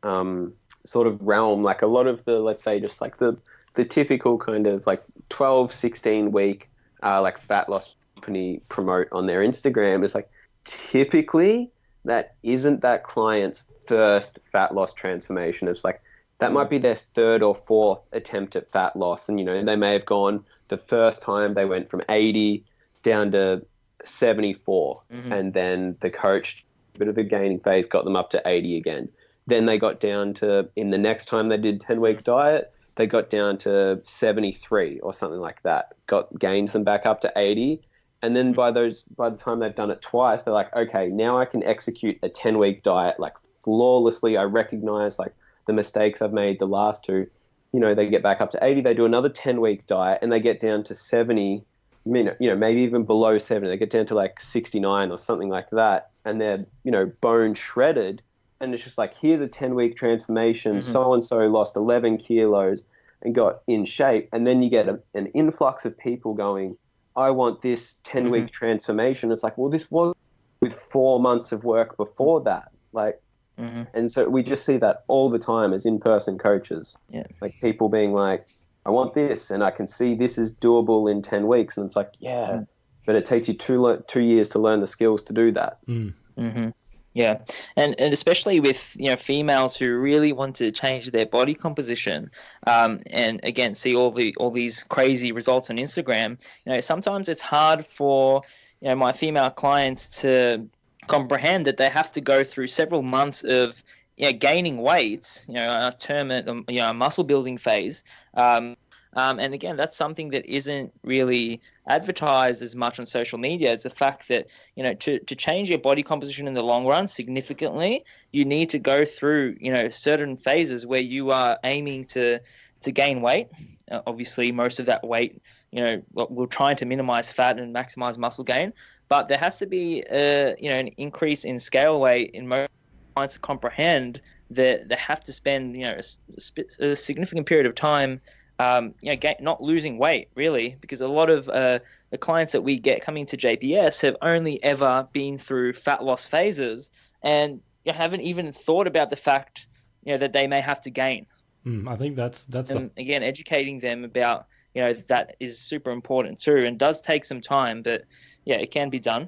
sort of realm, like a lot of the, let's say, just like the typical kind of like 12, 16 week like fat loss company promote on their Instagram is like typically that isn't that client's first fat loss transformation. It's like that might be their third or fourth attempt at fat loss, and they may have gone the first time they went from 80 down to 74, and then the coach, a bit of a gaining phase, got them up to 80 again. Then they got down to, in the next time they did 10-week diet, they got down to 73 or something like that, gained them back up to 80. And then by the time they've done it twice, they're like, okay, now I can execute a 10-week diet like flawlessly. I recognize like the mistakes I've made the last two. They get back up to 80, they do another 10-week diet, and they get down to 70, maybe even below 70. They get down to like 69 or something like that, and they're, bone shredded. And it's just like, here's a 10-week transformation. So-and-so lost 11 kilos and got in shape. And then you get an influx of people going, I want this 10-week transformation. It's like, well, this was with 4 months of work before that. Like, and so we just see that all the time as in-person coaches. Yeah. Like people being like, I want this, and I can see this is doable in 10 weeks. And it's like, yeah, but it takes you 2 years to learn the skills to do that. Yeah, and especially with females who really want to change their body composition, and again see all these crazy results on Instagram. Sometimes it's hard for my female clients to comprehend that they have to go through several months of gaining weight. I term it a muscle building phase. And again, that's something that isn't really advertised as much on social media. It's the fact that, to change your body composition in the long run significantly, you need to go through, certain phases where you are aiming to gain weight. Obviously, most of that weight, we're trying to minimize fat and maximize muscle gain. But there has to be, an increase in scale weight in most clients to comprehend that they have to spend, a significant period of time not losing weight, really, because a lot of the clients that we get coming to JPS have only ever been through fat loss phases and haven't even thought about the fact that they may have to gain. I think that's again, educating them about that is super important too, and does take some time, but it can be done.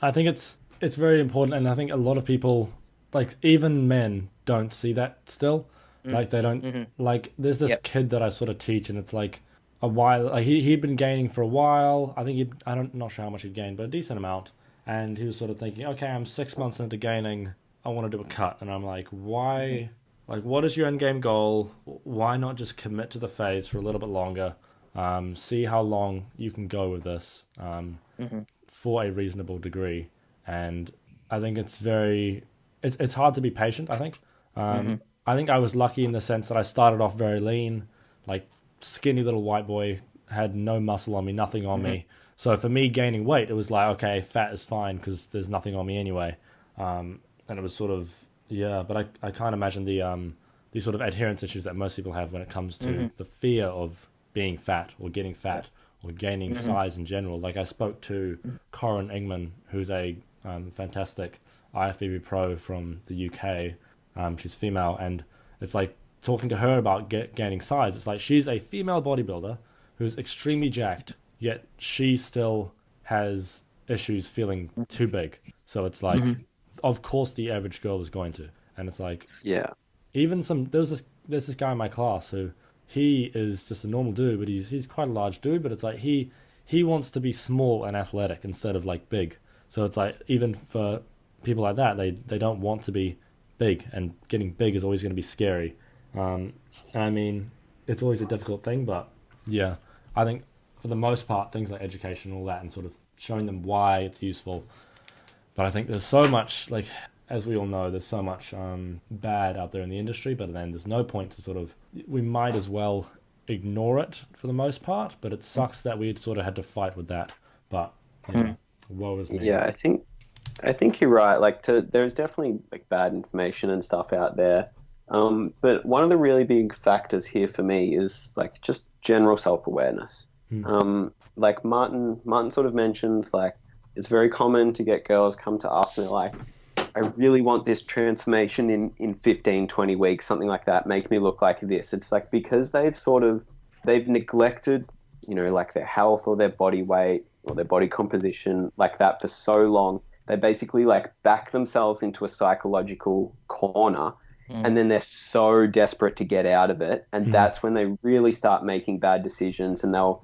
I think it's very important, and I think a lot of people, like even men, don't see that still. Like they don't like. There's this kid that I sort of teach, and it's like a while. Like he'd been gaining for a while. I think not sure how much he'd gained, but a decent amount. And he was sort of thinking, okay, I'm 6 months into gaining. I want to do a cut, and I'm like, why? Like, what is your end game goal? Why not just commit to the phase for a little bit longer? See how long you can go with this for a reasonable degree. And I think it's hard to be patient. I think. I think I was lucky in the sense that I started off very lean, like skinny little white boy, had no muscle on me, nothing on me. So for me gaining weight, it was like, okay, fat is fine because there's nothing on me anyway. And it was sort of, but I can't imagine these sort of adherence issues that most people have when it comes to the fear of being fat or getting fat or gaining size in general. Like I spoke to Corinne Ingman, who's a fantastic IFBB pro from the UK. She's female, and it's like talking to her about gaining size. It's like she's a female bodybuilder who's extremely jacked, yet she still has issues feeling too big. So it's like, of course, the average girl is going to, and it's like, even there's this guy in my class who he is just a normal dude, but he's quite a large dude, but it's like he wants to be small and athletic instead of like big. So it's like even for people like that, they don't want to be big, and getting big is always going to be scary. And I mean, it's always a difficult thing, but I think for the most part, things like education and all that, and sort of showing them why it's useful. But I think there's so much, like, as we all know, there's so much bad out there in the industry, but then there's no point to sort of, we might as well ignore it for the most part, but it sucks that we sort of had to fight with that. But, you know, woe is me. Yeah, I think you're right. Like, there's definitely like bad information and stuff out there. But one of the really big factors here for me is like just general self-awareness. Like Martin sort of mentioned, like it's very common to get girls come to us and they're like, I really want this transformation in 15, 20 weeks, something like that. Make me look like this. It's like because they've neglected, you know, like their health or their body weight or their body composition like that for so long. They basically like back themselves into a psychological corner and then they're so desperate to get out of it. And that's when they really start making bad decisions, and they'll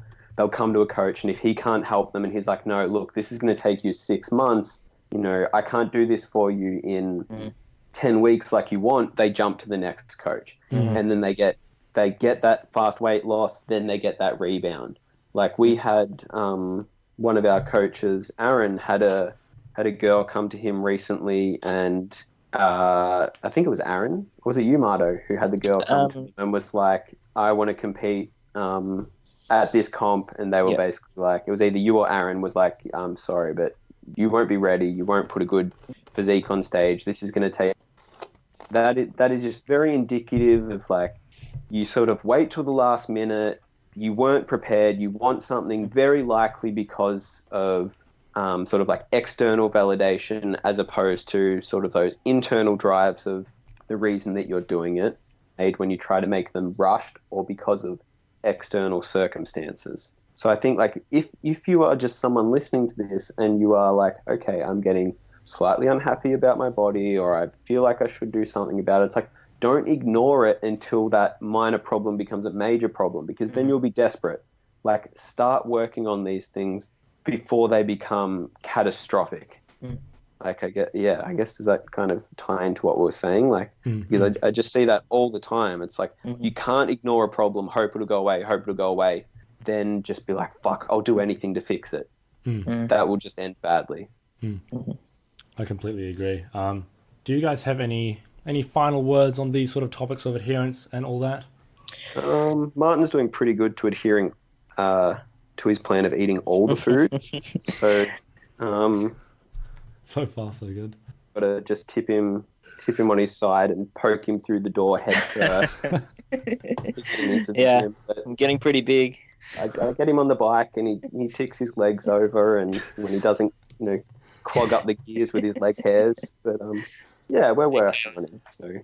come to a coach, and if he can't help them and he's like, no, look, this is going to take you 6 months, you know, I can't do this for you in 10 weeks like you want, they jump to the next coach. And then they get that fast weight loss, then they get that rebound. Like we had one of our coaches, Aaron, had a girl come to him recently, and I think it was Aaron. Or was it you, Marto, who had the girl come to him and was like, I want to compete at this comp, and they were basically like, it was either you or Aaron was like, I'm sorry, but you won't be ready. You won't put a good physique on stage. This is going to take... That is just very indicative of like, you sort of wait till the last minute, you weren't prepared, you want something very likely because of sort of like external validation as opposed to sort of those internal drives of the reason that you're doing it, made when you try to make them rushed or because of external circumstances. So I think like if you are just someone listening to this and you are like, okay, I'm getting slightly unhappy about my body, or I feel like I should do something about it, it's like, don't ignore it until that minor problem becomes a major problem, because then you'll be desperate. Like, start working on these things before they become catastrophic. Like, I guess does that kind of tie into what we were saying? Like, because I just see that all the time. It's like, you can't ignore a problem, hope it'll go away, then just be like, fuck, I'll do anything to fix it. That will just end badly. I completely agree. Do you guys have any final words on these sort of topics of adherence and all that? Martin's doing pretty good to adhering to his plan of eating all the food. So, so far so good. Gotta just tip him on his side and poke him through the door head first. I'm getting pretty big. I get him on the bike and he ticks his legs over, and when he doesn't, you know, clog up the gears with his leg hairs. But we're working on it. So.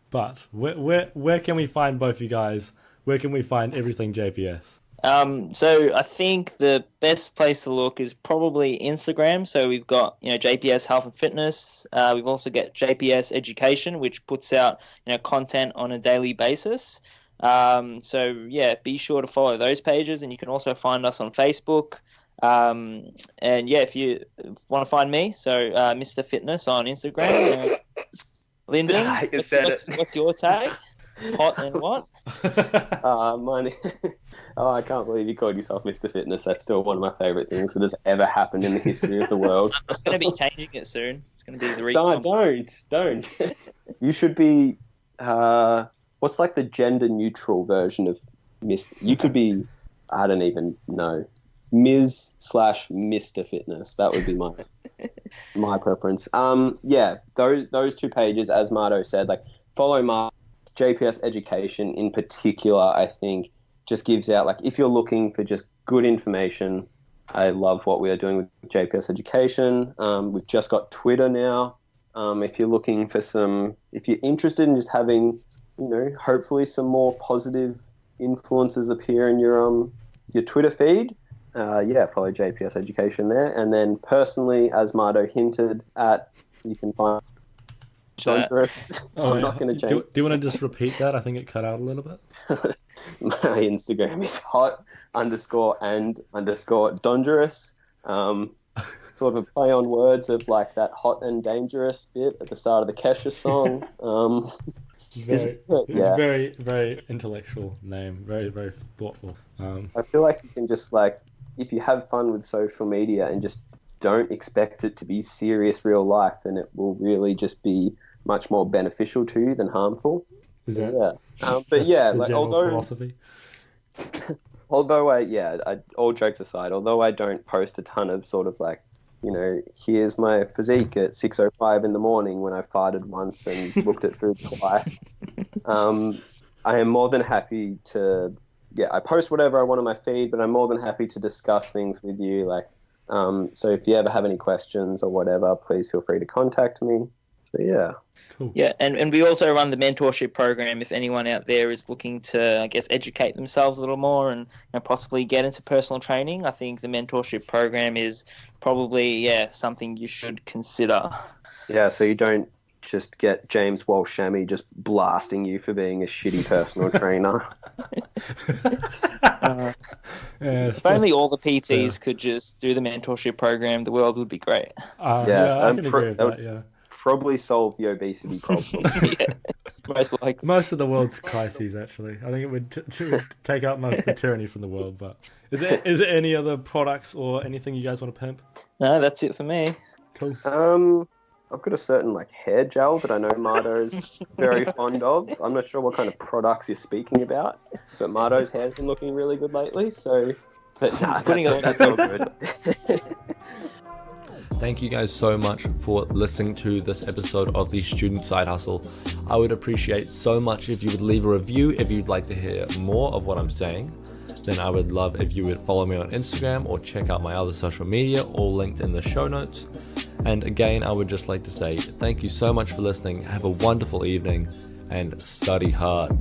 But where can we find both you guys? Where can we find everything JPS? So I think the best place to look is probably Instagram. So we've got, you know, JPS Health and Fitness. We've also got JPS Education, which puts out, you know, content on a daily basis. So yeah, be sure to follow those pages, and you can also find us on Facebook. And yeah, if you want to find me, so Mr. Fitness on Instagram. Lyndon, what's your tag? Hot and what? Mine. I can't believe you called yourself Mr. Fitness. That's still one of my favorite things that has ever happened in the history of the world. I'm going to be changing it soon. It's going to be the recomp. Don't. You should be. What's like the gender neutral version of Miss? You could be. I don't even know. Ms/Mr. Fitness. That would be my preference. Yeah, those two pages, as Marto said, like follow JPS Education in particular, I think just gives out, like, if you're looking for just good information, I love what we are doing with JPS Education. We've just got Twitter now. If you're looking for if you're interested in just having, you know, hopefully some more positive influences appear in your Twitter feed, follow JPS Education there. And then personally, as Marto hinted at, you can find I'm not going to change. Do you want to just repeat that? I think it cut out a little bit. My Instagram is hot_and_dangerous. Sort of a play on words of like that hot and dangerous bit at the start of the Kesha song. Very, it's Yeah. very, very intellectual name. Very, very thoughtful. I feel like you can just like, if you have fun with social media and just don't expect it to be serious real life, then it will really just be much more beneficial to you than harmful. Is that But that's yeah, the like general although philosophy? all jokes aside, although I don't post a ton of sort of like, here's my physique at 6:05 in the morning when I farted once and looked at food twice. I am more than happy to, I post whatever I want on my feed, but I'm more than happy to discuss things with you. Like, so if you ever have any questions or whatever, please feel free to contact me. So yeah. Cool. Yeah, and we also run the mentorship program if anyone out there is looking to, I guess, educate themselves a little more and possibly get into personal training. I think the mentorship program is probably, something you should consider. Yeah, so you don't just get James Walsh-Shammy just blasting you for being a shitty personal trainer. If only all the PTs could just do the mentorship program, the world would be great. I can agree with that, yeah. Probably solve the obesity problem. Yeah, most likely. Most of the world's crises, actually. I think it would take out most of the tyranny from the world. But is there any other products or anything you guys want to pimp? No, that's it for me. Cool. I've got a certain like hair gel that I know Mardo's very fond of. I'm not sure what kind of products you're speaking about, but Mardo's hair's been looking really good lately. So, but nah, that's all good. Thank you guys so much for listening to this episode of the Student Side Hustle. I would appreciate so much if you would leave a review if you'd like to hear more of what I'm saying. Then I would love if you would follow me on Instagram or check out my other social media, all linked in the show notes. And again, I would just like to say thank you so much for listening. Have a wonderful evening and study hard.